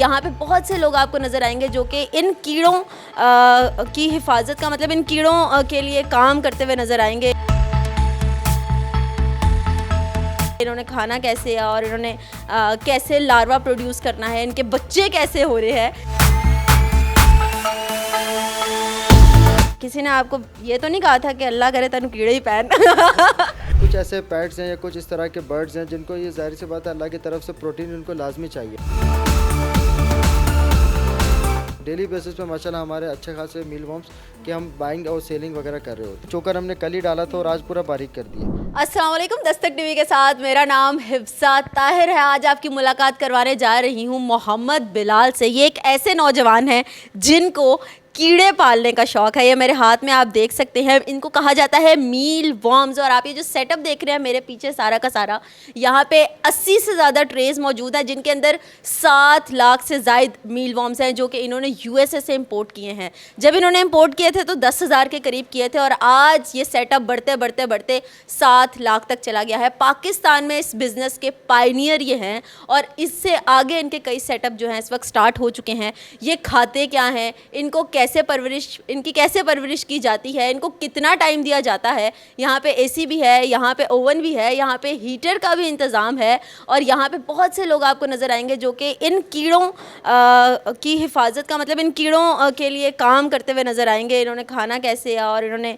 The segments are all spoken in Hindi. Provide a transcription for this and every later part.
यहाँ पे बहुत से लोग आपको नज़र आएंगे जो कि इन कीड़ों की हिफाजत का मतलब इन कीड़ों के लिए काम करते हुए नज़र आएंगे। इन्होंने खाना कैसे है और इन्होंने कैसे लार्वा प्रोड्यूस करना है, इनके बच्चे कैसे हो रहे हैं। किसी ने आपको ये तो नहीं कहा था कि अल्लाह करे तनु कीड़े ही पैन। कुछ ऐसे पैट्स हैं या कुछ इस तरह के बर्ड्स हैं जिनको ये ज़ाहिर सी बात है अल्लाह की तरफ से प्रोटीन उनको लाजमी चाहिए। डेली बेसिस पे माशाल्लाह हमारे अच्छे खासे मील वॉर्म्स कि हम बाइंग और सेलिंग वगैरह कर रहे होते हैं। चोकर हमने कल ही डाला था और आज पूरा बारीक कर दिया। अस्सलाम वालेकुम, दस्तक टीवी के साथ मेरा नाम हिफ्सा ताहिर है। आज आपकी मुलाकात करवाने जा रही हूँ मोहम्मद बिलाल से। ये एक ऐसे नौजवान हैं जिनको कीड़े पालने का शौक़ है। ये मेरे हाथ में आप देख सकते हैं, इनको कहा जाता है मील वॉर्म्स। और आप ये जो सेटअप देख रहे हैं मेरे पीछे सारा का सारा, यहाँ पे 80 से ज़्यादा ट्रेज़ मौजूद हैं जिनके अंदर 7 लाख से ज़ायद मील वॉर्म्स हैं जो कि इन्होंने यूएसए से इंपोर्ट किए हैं। जब इन्होंने इंपोर्ट किए थे तो 10,000 के करीब किए थे और आज ये सेटअप बढ़ते बढ़ते बढ़ते 7 लाख तक चला गया है। पाकिस्तान में इस बिज़नेस के पायनियर ये हैं और इससे आगे इनके कई सेटअप जो हैं इस वक्त स्टार्ट हो चुके हैं। ये खाते क्या हैं, इनको इनकी कैसे परवरिश की जाती है, इनको कितना टाइम दिया जाता है। यहाँ पे एसी भी है, यहाँ पे ओवन भी है, यहाँ पे हीटर का भी इंतज़ाम है और यहाँ पे बहुत से लोग आपको नज़र आएंगे जो कि इन कीड़ों की हिफाजत का मतलब इन कीड़ों के लिए काम करते हुए नज़र आएंगे। इन्होंने खाना कैसे है और इन्होंने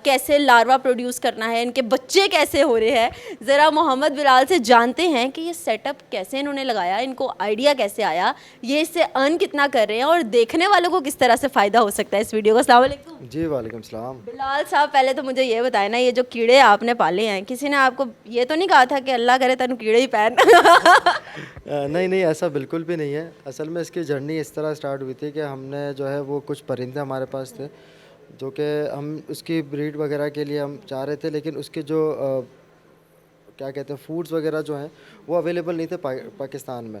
कैसे लार्वा प्रोड्यूस करना है, इनके बच्चे कैसे हो रहे हैं। ज़रा मोहम्मद बिलाल से जानते हैं कि ये सेटअप कैसे इन्होंने लगाया, इनको आइडिया कैसे आया, ये इससे अर्न कितना कर रहे हैं और देखने वालों को किस तरह से फ़ायदा हो सकता है इस वीडियो का। अस्सलाम वालेकुम। जी वालेकुम सलाम। बिलाल साहब, पहले तो मुझे ये बताएं ना, ये जो कीड़े आपने पाले हैं, किसी ने आपको ये तो नहीं कहा था कि अल्लाह करे तनु कीड़े ही पैन। नहीं, ऐसा बिल्कुल भी नहीं है। असल में इसकी जर्नी इस तरह स्टार्ट हुई थी कि हमने जो है वो कुछ परिंदे हमारे पास थे जो कि हम उसकी ब्रीड वगैरह के लिए हम चाह रहे थे, लेकिन उसके जो क्या कहते हैं फूड्स वगैरह जो हैं वो अवेलेबल नहीं थे पाकिस्तान में।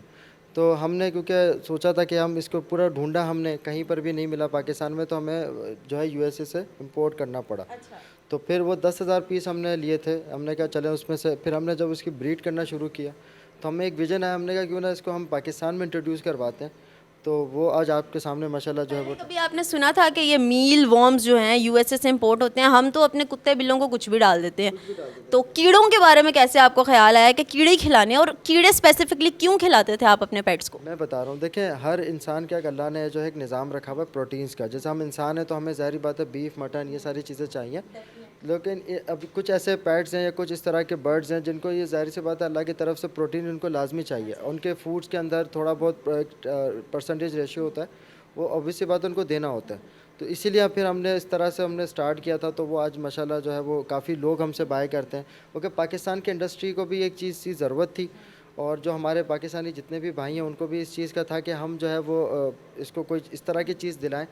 तो हमने क्योंकि सोचा था कि हम इसको पूरा ढूंढा, हमने कहीं पर भी नहीं मिला पाकिस्तान में, तो हमें जो है यूएसए से इंपोर्ट करना पड़ा। अच्छा। तो फिर वो 10,000 पीस हमने लिए थे। हमने कहा चले उसमें से, फिर हमने जब उसकी ब्रीड करना शुरू किया तो हमें एक विज़न आया, हमने कहा क्यों ना इसको हम पाकिस्तान में इंट्रोड्यूस करवाते हैं। तो वो आज आपके सामने माशाल्लाह जो है वो। कभी आपने सुना था कि ये मील वॉर्म्स जो हैं यूएसए से इंपोर्ट होते हैं? हम तो अपने कुत्ते बिल्लों को कुछ भी डाल देते हैं। तो कीड़ों के बारे में कैसे आपको ख्याल आया कि कीड़े खिलाने, और कीड़े स्पेसिफिकली क्यों खिलाते थे आप अपने पेट्स को? मैं बता रहा हूँ, देखें हर इंसान क्या अल्लाह ने जो है एक निज़ाम रखा हुआ है प्रोटीन्स का। जैसे हम इंसान है तो हमें ज़ाहिर बात है बीफ मटन ये सारी चीज़ें चाहिए, लेकिन अब कुछ ऐसे पैट्स हैं या कुछ इस तरह के बर्ड्स हैं जिनको ये ज़ाहिर सी बात है अल्लाह की तरफ से प्रोटीन उनको लाजमी चाहिए। उनके फूड्स के अंदर थोड़ा बहुत परसेंटेज रेशियो होता है, वो ऑब्वियस सी बात है उनको देना होता है। तो इसीलिए फिर हमने इस तरह से हमने स्टार्ट किया था। तो वो आज माशाल्लाह जो है वो काफ़ी लोग हमसे बाय करते हैं, क्योंकि पाकिस्तान की इंडस्ट्री को भी एक चीज़ की ज़रूरत थी और जो हमारे पाकिस्तानी जितने भी भाई हैं उनको भी इस चीज़ का था कि हम जो है वो इसको कोई इस तरह की चीज़ दिलाएं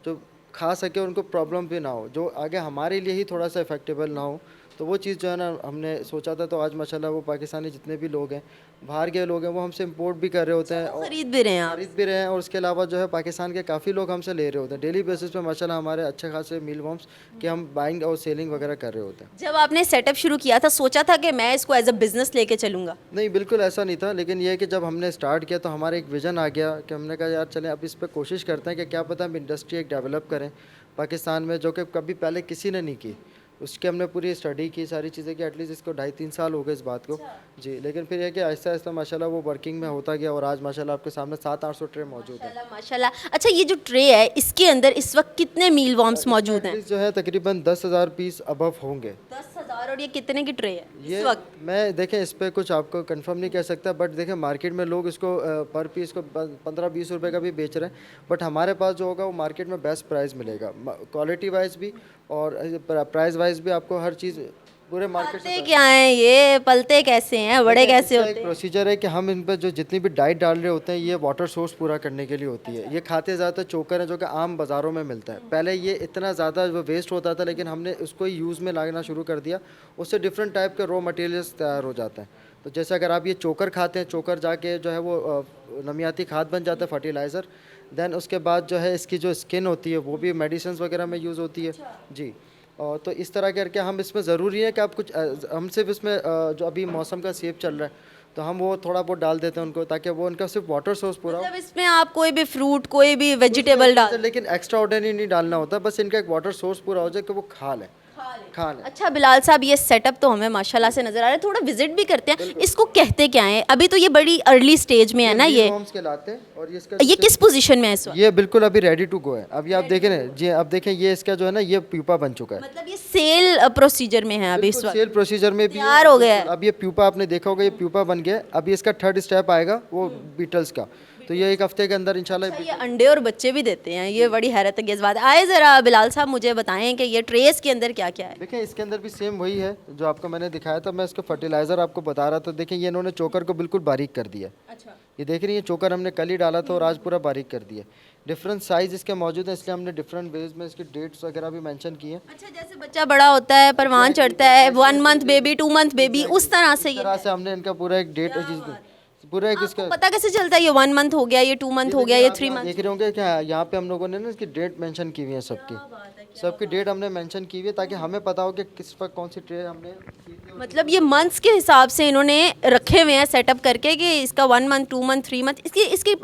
जो खा सके, उनको प्रॉब्लम भी ना हो, जो आगे हमारे लिए ही थोड़ा सा इफेक्टेबल ना हो। तो वो चीज़ जो है ना हमने सोचा था। तो आज माशाल्लाह वो पाकिस्तानी जितने भी लोग हैं, बाहर के लोग हैं, वो हमसे इंपोर्ट भी कर रहे होते हैं और खरीद भी रहे हैं आप? खरीद भी रहे हैं। और उसके अलावा जो है पाकिस्तान के काफ़ी लोग हमसे ले रहे होते हैं डेली बेसिस पे माशाल्लाह हमारे अच्छे खासे मील वॉर्म्स कि हम बाइंग और सेलिंग वगैरह कर रहे होते हैं। जब आपने सेटअप शुरू किया था सोचा था कि मैं इसको एज अ बिज़नेस लेके चलूँगा? नहीं, बिल्कुल ऐसा नहीं था, लेकिन ये है कि जब हमने स्टार्ट किया तो हमारा एक विज़न आ गया कि हमने कहा यार चलें अब इस पर कोशिश करते हैं कि क्या पता हम इंडस्ट्री एक डेवलप करें पाकिस्तान में, जो कि कभी पहले किसी ने नहीं की। उसकी हमने पूरी स्टडी की, सारी चीज़ें की। एटलीस्ट इसको 2.5-3 साल हो गए इस बात को। जी, लेकिन फिर यह कि आहिस्ता आहिस्ता माशाल्लाह वो वर्किंग में होता गया और आज माशाल्लाह आपके सामने 700-800 ट्रे मौजूद है। माशाल्लाह। अच्छा, ये जो ट्रे है इसके अंदर इस वक्त कितने मील वॉर्म्स मौजूद हैं? जो है तकरीबन 10,000 पीस अबव होंगे। 10,000। और ये कितने की ट्रे है ये इस वक्त? मैं देखें इस पर कुछ आपको कंफर्म नहीं कह सकता, बट देखें मार्केट में लोग इसको पर पीस को 15-20 रुपए का भी बेच रहे हैं, बट हमारे पास जो होगा वो मार्केट में बेस्ट प्राइस मिलेगा, क्वालिटी वाइज भी और प्राइस वाइज भी। आपको हर चीज़ पूरे मार्केट से क्या है, ये पलते कैसे हैं, बड़े कैसे होते एक हैं? प्रोसीजर है कि हम इन पर जो जितनी भी डाइट डाल रहे होते हैं ये वाटर सोर्स पूरा करने के लिए होती है। ये खाते ज़्यादातर चोकर है जो कि आम बाज़ारों में मिलता है। पहले ये इतना ज़्यादा वो वेस्ट होता था, लेकिन हमने उसको ही यूज़ में लाना शुरू कर दिया। उससे डिफरेंट टाइप के रॉ मटेरियल्स तैयार हो जाते हैं। तो जैसे अगर आप ये चोकर खाते हैं, चोकर जाके जो है वो नमियाती खाद बन जाता है, फर्टिलाइज़र। देन उसके बाद जो है इसकी जो स्किन होती है वो भी मेडिसिन वगैरह में यूज़ होती है। जी, और तो इस तरह करके हम इसमें ज़रूरी है कि आप कुछ हम सिर्फ इसमें जो अभी मौसम का सेब चल रहा है तो हम वो थोड़ा बहुत डाल देते हैं उनको, ताकि वो उनका सिर्फ वाटर सोर्स पूरा हो। मतलब इसमें आप कोई भी फ्रूट कोई भी वेजिटेबल डाल लेकिन एक्स्ट्रा ऑर्डिनरी नहीं डालना होता, बस इनका एक वाटर सोर्स पूरा हो जाए कि वो खा लें। अच्छा बिलाल साहब, ये सेटअप तो हमें माशाल्लाह से नजर आ रहा है, थोड़ा विजिट भी करते हैं। इसको कहते क्या है? अभी तो ये बड़ी अर्ली स्टेज में है ना, ये होम्स कहलाते हैं। और ये किस पोजीशन में है इस वक्त? ये बिल्कुल अभी रेडी टू गो है। अभी आप देखें ना जी, अब देखें ये इसका जो है ना ये प्यूपा बन चुका है। मतलब ये सेल प्रोसीजर में है अभी इस वक्त, सेल प्रोसीजर में भी तैयार हो गया है। अब ये प्यूपा आपने देखा होगा, ये प्यूपा बन गया है। अभी इसका थर्ड स्टेप आएगा वो बीटल्स का, तो ये एक हफ्ते के अंदर इंशाल्लाह। ये अंडे और बच्चे भी देते हैं, ये बड़ी हैरत अंगेज़ बात है। आए ज़रा बिलाल साहब मुझे बताएं कि ये ट्रेस के अंदर क्या क्या है? देखिए इसके अंदर भी सेम वही है जो आपको मैंने दिखाया था। मैं इसको फर्टिलाइज़र आपको बता रहा था। देखिए ये इन्होंने चोकर को बिल्कुल बारीक कर दिया। अच्छा, ये देख रही है, चोकर हमने कल ही डाला था और आज पूरा बारीक कर दिया। डिफरेंट साइज़ इसके मौजूद है, इसलिए हमने डिफरेंट वेज में इसकी डेट्स वगैरह भी मेंशन की हैं। अच्छा जैसे बच्चा बड़ा होता है, परवान चढ़ता है, 1 मंथ बेबी 2 मंथ बेबी, उस तरह से इस ये तरह से हमने इनका पूरा एक डेट पूरा एक इसका पता कैसे चलता है ये 1 मंथ हो गया, ये 2 मंथ हो गया, ये 3 मंथ? देख रहे होंगे क्या यहाँ पे हम लोगों ने ना इसकी डेट मेंशन की हुई है। सबकी डेट हमने मेंशन की हुई है ताकि हमें पता हो कि किस पर कौन सी ट्रे हमने की थी। मतलब ये मंथ्स के हिसाब से इन्होंने रखे हुए हैं सेटअप करके कि इसका 1 मंथ 2 मंथ 3 मंथ, इसकी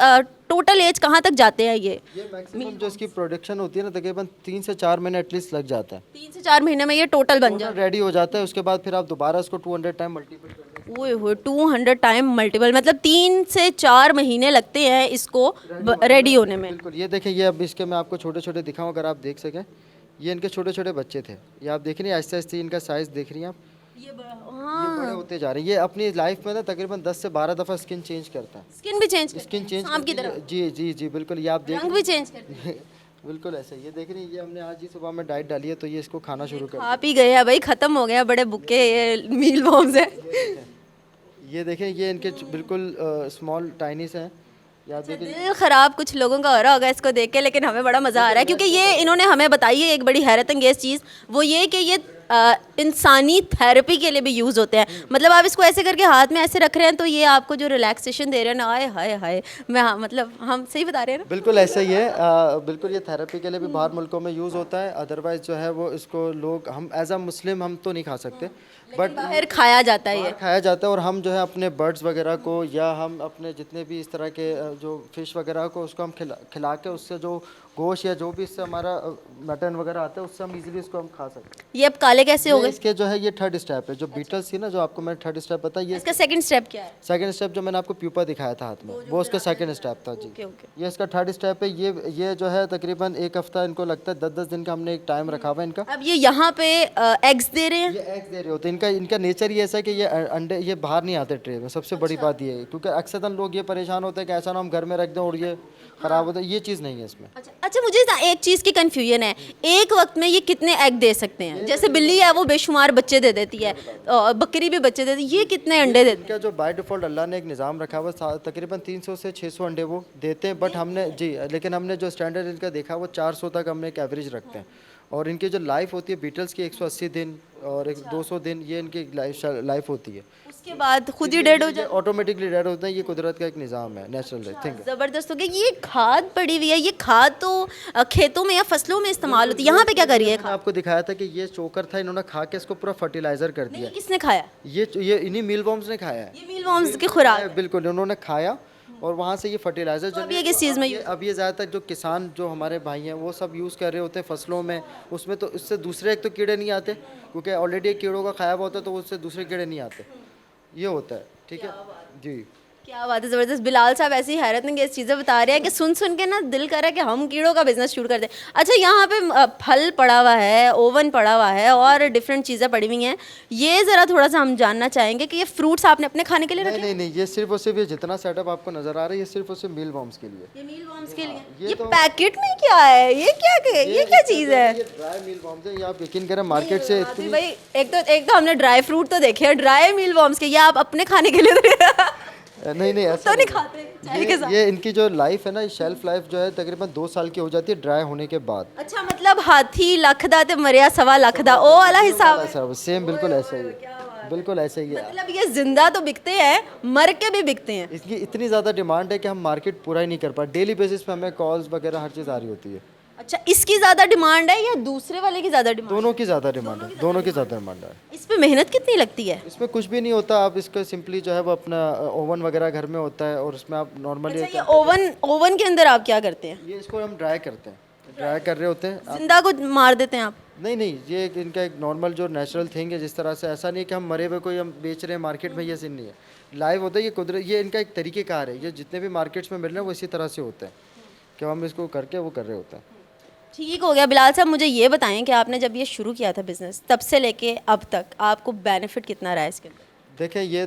टोटल एज कहाँ तक जाते हैं ये मैक्सिमम जो इसकी प्रोडक्शन होती है ना, तकरीबन 3 से 4 महीने एटलीस्ट लग जाता है। 3 से 4 महीने में ये टोटल बन जाता रेडी हो जाता है। उसके बाद फिर आप दोबारा इसको 200 टाइम मल्टीपल कर है। ओए होए 200 टाइम मल्टीपल, मतलब 3 से 4 महीने लगते हैं इसको रेडी होने में। बिल्कुल। ये देखें, ये अब इसके मैं आपको छोटे छोटे दिखाऊं अगर आप देख सकें। ये इनके छोटे छोटे बच्चे थे, ये आप देख रही हैं आहिस्ता आहिस्ता इनका साइज़ देख रही हैं आप, ये बड़ा, ये बड़े होते जा रहे हैं। ये अपनी लाइफ में ना तकरीबन 10 से 12 दफ़ा स्किन चेंज करता है। स्किन भी चेंज स्किन चेंज सांप की तरह जी जी जी बिल्कुल। ये आप देख रंग भी चेंज करते हैं। बिल्कुल ऐसा। ये देख रही हैं, ये हमने आज ही सुबह में डाइट डाली है, तो ये इसको खाना शुरू कर। खा पी गए हैं भाई, खत्म हो गया, बड़े बुक्के ये मील बॉम्ब्स है। ये देखें, ये इनके बिल्कुल स्मॉल टाइनी से हैं। या देखें दिल ख़राब कुछ लोगों का हो रहा होगा इसको देख के, लेकिन हमें बड़ा मज़ा आ रहा है क्योंकि ये इन्होंने हमें बताई है एक बड़ी हैरत अंगेज़ चीज़, वो ये कि ये इंसानी थेरेपी के लिए भी यूज़ होते हैं। मतलब आप इसको ऐसे करके हाथ में ऐसे रख रहे हैं तो ये आपको जो रिलैक्सेशन दे रहे हैं ना, आए हाय हाय, मैं मतलब हम सही बता रहे हैं ना? बिल्कुल ऐसा ही है। बिल्कुल ये थेरेपी के लिए भी बाहर मुल्कों में यूज़ होता है। अदरवाइज़ जो है वो इसको लोग, हम एज अ मुस्लिम हम तो नहीं खा सकते, बट बाहर खाया जाता है ये। खाया जाता है। और हम जो है अपने बर्ड्स वगैरह को या हम अपने जितने भी इस तरह के जो फ़िश वगैरह को उसको हम खिला के उससे जो गोश्त या जो भी इससे हमारा मटन वगैरह आता है उससे हम इजीली इसको हम खा सकते हैं। ये अब काले कैसे हो गए? इसके जो है ये थर्ड स्टेप है। जो बीटल्स थी ना, जो आपको मैंने थर्ड स्टेप बताया, ये इसका सेकंड स्टेप क्या है? सेकंड स्टेप जो मैंने आपको प्यूपा दिखाया था हाथ में, वो उसका सेकंड स्टेप था जी। ओके। ये इसका थर्ड स्टेप है। ये जो है तकरीबन एक हफ्ता इनको लगता है, 10-10 दिन का हमने एक टाइम रखा हुआ है इनका। अब ये यहाँ पे एग्स दे रहे हैं? ये एग्स दे रहे होते हैं। इनका नेचर ही ऐसा है कि ये अंडे ये बाहर नहीं आते ट्रे में। सबसे बड़ी बात ये है, क्योंकि अक्सर लोग ये परेशान होते हैं कि ऐसा ना हम घर में रख दें और ये ख़राब होता है। ये चीज़ नहीं है इसमें। अच्छा मुझे ना एक चीज़ की कंफ्यूजन है, एक वक्त में ये कितने एग दे सकते हैं? जैसे बिल्ली है वो बेशुमार बच्चे दे देती है, बकरी भी बच्चे देती है, ये कितने अंडे देते हैं? इनका जो बाय डिफ़ॉल्ट अल्लाह ने एक निज़ाम रखा हुआ, तकरीबन 300 से 600 अंडे वो देते हैं। बट हमने जी, लेकिन हमने जो स्टैंडर्ड इनका देखा वो 400 तक हमने एक एवरेज रखते हैं। और इनकी जो लाइफ होती है बीटल्स की 180 दिन और 200 दिन, ये इनकी लाइफ होती है। उसके बाद खुद ही डेड हो जाए, ऑटोमेटिकली डेड होते हैं। ये कुदरत का एक निज़ाम है, नेचुरल थिंग। ज़बरदस्त हो गया। ये खाद पड़ी हुई है, ये खाद तो खेतों में या फसलों में इस्तेमाल होती है, यहाँ पे क्या करिए? मैंने आपको दिखाया था कि ये चोकर था, इन्होंने खा के इसको पूरा फर्टिलाइजर कर दिया। किसने खाया? ये इन्हीं मील बॉम्ब्स ने खाया है। ये मील वॉर्म्स की खुराक। बिल्कुल, उन्होंने खाया और वहाँ से ये फर्टिलाइज़र अब ये किस चीज़ में अब ये ज़्यादातर जो किसान जो हमारे भाई हैं वो सब यूज़ कर रहे होते हैं फसलों में। उसमें तो इससे दूसरे एक तो कीड़े नहीं आते, क्योंकि ऑलरेडी एक कीड़ों का खाया हुआ होता है, तो उससे दूसरे कीड़े नहीं आते। ये होता है, ठीक है जी। क्या बात है, ज़बरदस्त। बिलाल साहब ऐसी हैरत अंगेज़ चीज़ें बता रहे हैं कि सुन सुन के ना दिल कर रहा है कि हम कीड़ों का बिजनेस शुरू कर दें। अच्छा यहाँ पे फल पड़ा हुआ है, ओवन पड़ा हुआ है और डिफरेंट चीज़ें पड़ी हुई हैं। ये ज़रा थोड़ा सा हम जानना चाहेंगे कि ये फ्रूट्स आपने अपने खाने के लिए रखे? नहीं, ये सिर्फ और सिर्फ ये जितना सेटअप आपको नज़र आ रहा है ये सिर्फ और सिर्फ मील बॉम्ब्स के लिए। ये मील बॉम्ब्स के लिए? ये ये तो- पैकेट में क्या है? ये क्या चीज़ है? ये ड्राई मील बॉम्ब्स है। ये आप यकीन करें मार्केट से जी भाई, एक तो हमने ड्राई फ्रूट तो देखे हैं, ड्राई मील बॉम्ब्स के, ये आप अपने खाने के लिए नहीं ऐसा तो नहीं खाते चाय के साथ? ये इनकी जो लाइफ है ना, शेल्फ लाइफ जो है तकरीबन 2 साल की हो जाती है ड्राई होने के बाद। अच्छा मतलब हाथी लख दा ते मरिया 1.25 लाख दा, ओ वाला हिसाब है। ऐसा सेम बिल्कुल ऐसा ही है, बिल्कुल ऐसा ही है। मतलब ये जिंदा तो बिकते हैं, मर के भी बिकते हैं। इसकी इतनी ज़्यादा डिमांड है कि हम मार्केट पूरा ही नहीं कर पाते। डेली बेसिस पे हमें कॉल्स वगैरह हर चीज़ आ रही होती है। अच्छा, इसकी ज़्यादा डिमांड है या दूसरे वाले की ज़्यादा डिमांड? दोनों की ज़्यादा डिमांड है, दोनों की ज़्यादा डिमांड है। इस पे मेहनत कितनी लगती है? इसमें कुछ भी नहीं होता, आप इसको सिंपली जो है वो अपना ओवन वगैरह घर में होता है और उसमें आप नॉर्मली अच्छा, ये ओवन ओवन के अंदर आप क्या करते हैं? ये इसको हम ड्राई करते हैं, ड्राई कर रहे होते हैं। जिंदा को मार देते हैं आप? नहीं नहीं, ये इनका एक नॉर्मल जो नेचुरल थिंग है, जिस तरह से ऐसा नहीं है कि हम मरे हुए कोई हम बेच रहे हैं मार्केट में, ये सीन नहीं है। लाइव होता है, ये कुदरत, ये इनका एक तरीक़ेकार है। ये जितने भी मार्केट्स में मिल रहे हैं वो इसी तरह से होते हैं कि हम इसको करके वो कर रहे होते हैं। ठीक हो गया। बिलाल साहब, मुझे ये बताएं कि आपने जब ये शुरू किया था बिजनेस, तब से लेके अब तक आपको बेनिफिट कितना रहा है इसके अंदर? देखिए, ये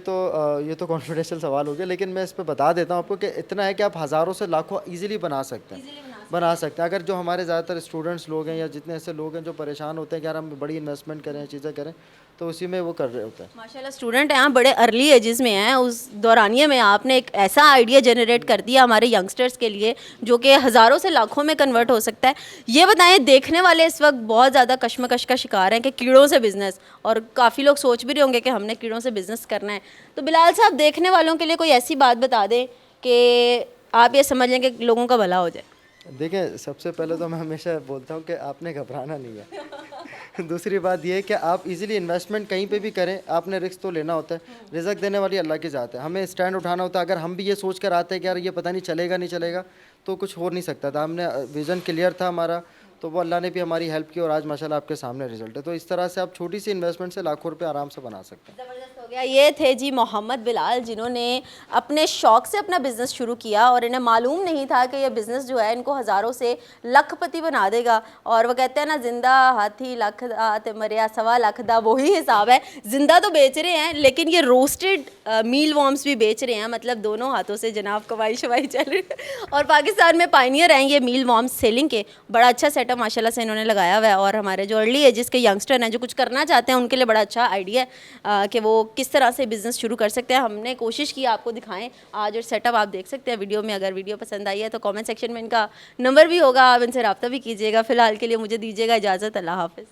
तो कॉन्फिडेंशियल सवाल हो गया, लेकिन मैं इस पे बता देता हूँ आपको कि इतना है कि आप हज़ारों से लाखों इजीली बना सकते हैं, बना सकते हैं। अगर जो हमारे ज़्यादातर स्टूडेंट्स लोग हैं या जितने ऐसे लोग हैं जो परेशान होते हैं कि यार हम बड़ी इन्वेस्टमेंट करें, चीज़ें करें, तो उसी में वो कर रहे होते हैं। माशाल्लाह, स्टूडेंट हैं, बड़े अर्ली एजेस में हैं। उस दौरानिए में आपने एक ऐसा आइडिया जनरेट कर दिया हमारे यंगस्टर्स के लिए जो कि हज़ारों से लाखों में कन्वर्ट हो सकता है। ये बताएं, देखने वाले इस वक्त बहुत ज़्यादा कश्मकश का शिकार हैं कि कीड़ों से बिज़नेस, और काफ़ी लोग सोच भी रहे होंगे कि हमने कीड़ों से बिज़नेस करना है। तो बिलाल साहब, देखने वालों के लिए कोई ऐसी बात बता दें कि आप ये समझ लें कि लोगों का भला हो जाए। देखें, सबसे पहले तो मैं हमेशा बोलता हूँ कि आपने घबराना नहीं है। दूसरी बात ये है कि आप इजीली इन्वेस्टमेंट कहीं पे भी करें, आपने रिस्क तो लेना होता है। रिज़्क देने वाली अल्लाह की ज़ात है, हमें स्टैंड उठाना होता है। अगर हम भी ये सोच कर आते हैं कि यार ये पता नहीं चलेगा नहीं चलेगा, तो कुछ हो नहीं सकता था। हमने विज़न क्लियर था हमारा, तो वो अल्लाह ने भी हमारी हेल्प की और आज माशाल्लाह आपके सामने रिजल्ट है। तो इस तरह से आप छोटी सी इन्वेस्टमेंट से लाखों रुपये आराम से बना सकते हैं। ज़बरदस्त हो गया। ये थे जी मोहम्मद बिलाल, जिन्होंने अपने शौक़ से अपना बिज़नेस शुरू किया और इन्हें मालूम नहीं था कि ये बिज़नेस जो है इनको हज़ारों से लखपति बना देगा। और वो कहते हैं ना, जिंदा हाथी लख दा ते मरिया सवा लख दा, वही हिसाब है। जिंदा तो बेच रहे हैं, लेकिन ये रोस्टेड मील वॉर्म्स भी बेच रहे हैं, मतलब दोनों हाथों से जनाब कमाई शवाई चल रही है। और पाकिस्तान में पायनियर हैं ये मील वॉर्म्स सेलिंग के। बड़ा अच्छा सेटअप माशाल्लाह से इन्होंने लगाया हुआ है, और हमारे जो अर्ली एजेस के यंगस्टर हैं जो कुछ करना चाहते हैं उनके लिए बड़ा अच्छा आइडिया है कि वो किस तरह से बिज़नेस शुरू कर सकते हैं। हमने कोशिश की आपको दिखाएं आज, और सेटअप आप देख सकते हैं वीडियो में। अगर वीडियो पसंद आई है तो कमेंट सेक्शन में इनका नंबर भी होगा, आप इनसे रब्ता भी कीजिएगा। फ़िलहाल के लिए मुझे दीजिएगा इजाज़त। अल्लाह हाफ़िज़।